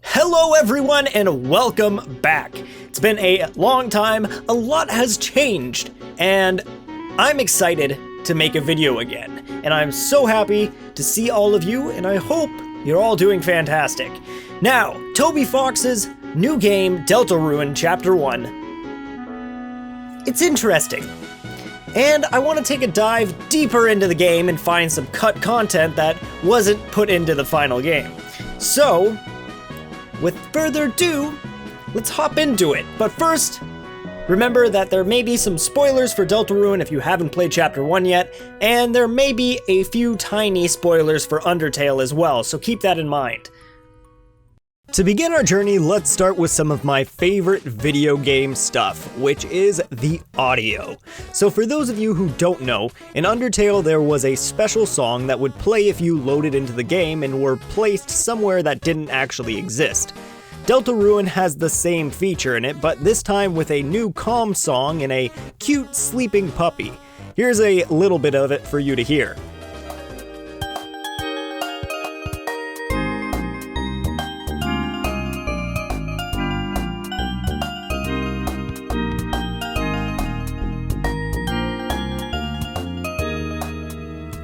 Hello everyone and welcome back. It's been a long time, a lot has changed, and I'm excited to make a video again. And I'm so happy to see all of you, and I hope you're all doing fantastic. Now, Toby Fox's new game, Deltarune Chapter 1. It's interesting. And I want to take a dive deeper into the game and find some cut content that wasn't put into the final game. So, with further ado, let's hop into it. But first, remember that there may be some spoilers for Deltarune if you haven't played Chapter 1 yet, and there may be a few tiny spoilers for Undertale as well, so keep that in mind. To begin our journey, let's start with some of my favorite video game stuff, which is the audio. So for those of you who don't know, in Undertale there was a special song that would play if you loaded into the game and were placed somewhere that didn't actually exist. Deltarune has the same feature in it, but this time with a new calm song and a cute sleeping puppy. Here's a little bit of it for you to hear.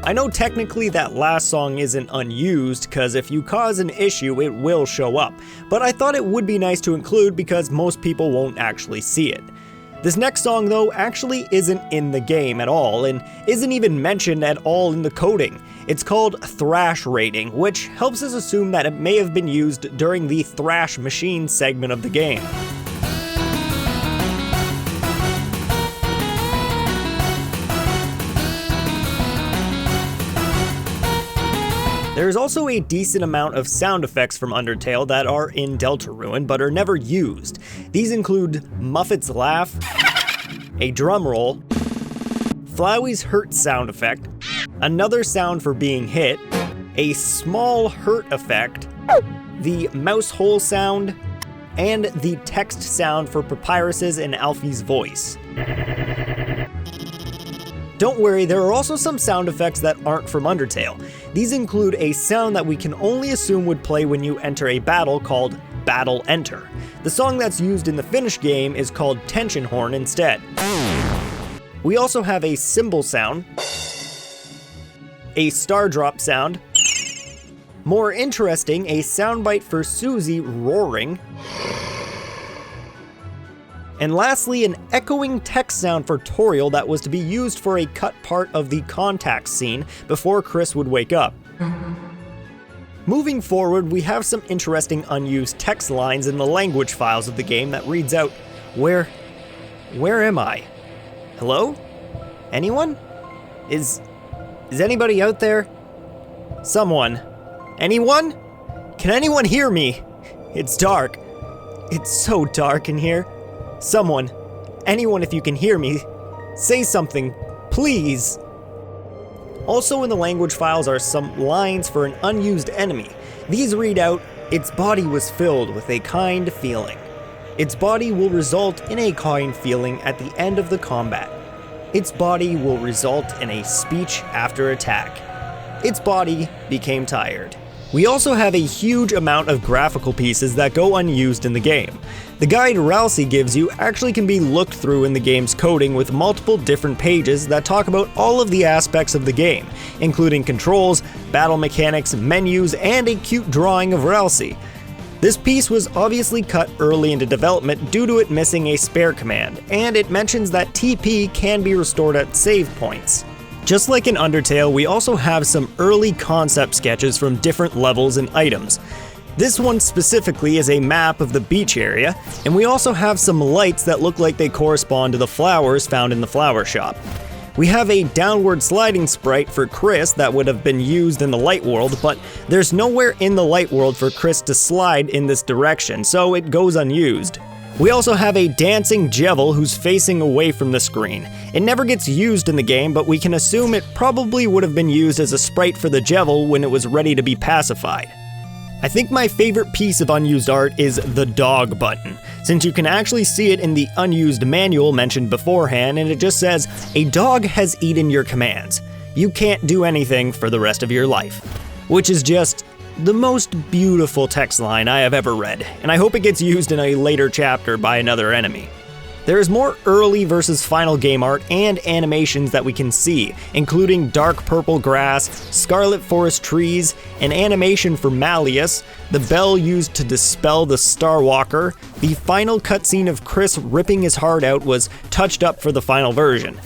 I know technically that last song isn't unused, cause if you cause an issue it will show up, but I thought it would be nice to include because most people won't actually see it. This next song though actually isn't in the game at all, and isn't even mentioned at all in the coding. It's called Thrash Rating, which helps us assume that it may have been used during the Thrash Machine segment of the game. There's also a decent amount of sound effects from Undertale that are in Deltarune but are never used. These include Muffet's laugh, a drum roll, Flowey's hurt sound effect, another sound for being hit, a small hurt effect, the mouse hole sound, and the text sound for Papyrus's and Alfie's voice. Don't worry, there are also some sound effects that aren't from Undertale. These include a sound that we can only assume would play when you enter a battle called Battle Enter. The song that's used in the finished game is called Tension Horn instead. We also have a cymbal sound, a star drop sound, more interesting, a soundbite for Susie roaring, and lastly, an echoing text sound for Toriel that was to be used for a cut part of the contact scene before Kris would wake up. Moving forward, we have some interesting unused text lines in the language files of the game that reads out, Where am I? Hello? Anyone? Is anybody out there? Someone. Anyone? Can anyone hear me? It's dark. It's so dark in here. Someone, anyone if you can hear me, say something, please. Also in the language files are some lines for an unused enemy. These read out, its body was filled with a kind feeling. Its body will result in a kind feeling at the end of the combat. Its body will result in a speech after attack. Its body became tired. We also have a huge amount of graphical pieces that go unused in the game. The guide Ralsei gives you actually can be looked through in the game's coding with multiple different pages that talk about all of the aspects of the game, including controls, battle mechanics, menus, and a cute drawing of Ralsei. This piece was obviously cut early into development due to it missing a spare command, and it mentions that TP can be restored at save points. Just like in Undertale, we also have some early concept sketches from different levels and items. This one specifically is a map of the beach area, and we also have some lights that look like they correspond to the flowers found in the flower shop. We have a downward sliding sprite for Kris that would have been used in the light world, but there's nowhere in the light world for Kris to slide in this direction, so it goes unused. We also have a dancing Jevil who's facing away from the screen. It never gets used in the game, but we can assume it probably would have been used as a sprite for the Jevil when it was ready to be pacified. I think my favorite piece of unused art is the dog button, since you can actually see it in the unused manual mentioned beforehand, and it just says, "A dog has eaten your commands. You can't do anything for the rest of your life." Which is just the most beautiful text line I have ever read, and I hope it gets used in a later chapter by another enemy. There is more early versus final game art and animations that we can see, including dark purple grass, scarlet forest trees, an animation for Malleus, the bell used to dispel the Starwalker. The final cutscene of Kris ripping his heart out was touched up for the final version.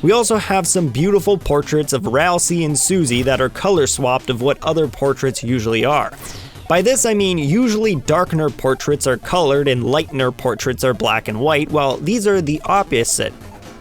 We also have some beautiful portraits of Ralsei and Susie that are color swapped of what other portraits usually are. By this I mean usually Darkner portraits are colored and Lightner portraits are black and white, while these are the opposite.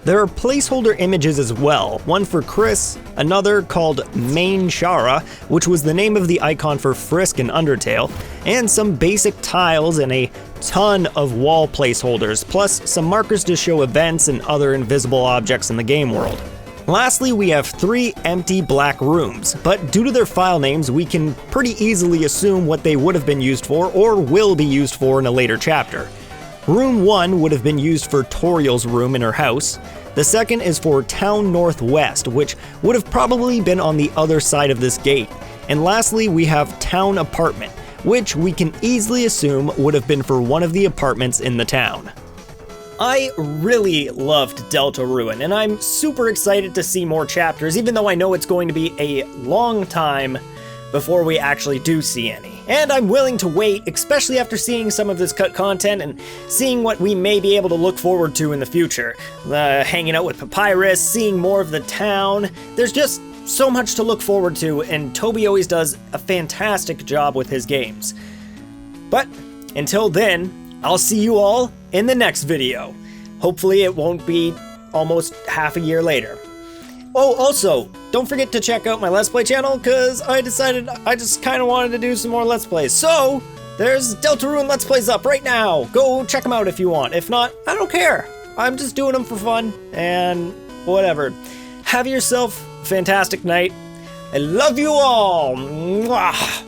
There are placeholder images as well, one for Kris, another called Main Shara, which was the name of the icon for Frisk in Undertale, and some basic tiles and a ton of wall placeholders, plus some markers to show events and other invisible objects in the game world. Lastly, we have 3 empty black rooms, but due to their file names, we can pretty easily assume what they would have been used for or will be used for in a later chapter. Room 1 would have been used for Toriel's room in her house. The second is for Town Northwest, which would have probably been on the other side of this gate. And lastly, we have Town Apartment, which we can easily assume would have been for one of the apartments in the town. I really loved Deltarune, and I'm super excited to see more chapters, even though I know it's going to be a long time before we actually do see any. And I'm willing to wait, especially after seeing some of this cut content and seeing what we may be able to look forward to in the future. Hanging out with Papyrus, seeing more of the town. There's just so much to look forward to, and Toby always does a fantastic job with his games. But until then, I'll see you all in the next video. Hopefully it won't be almost half a year later. Oh, also, don't forget to check out my Let's Play channel, because I decided I just kind of wanted to do some more Let's Plays. So, there's Deltarune Let's Plays up right now. Go check them out if you want. If not, I don't care. I'm just doing them for fun, and whatever. Have yourself a fantastic night. I love you all. Mwah.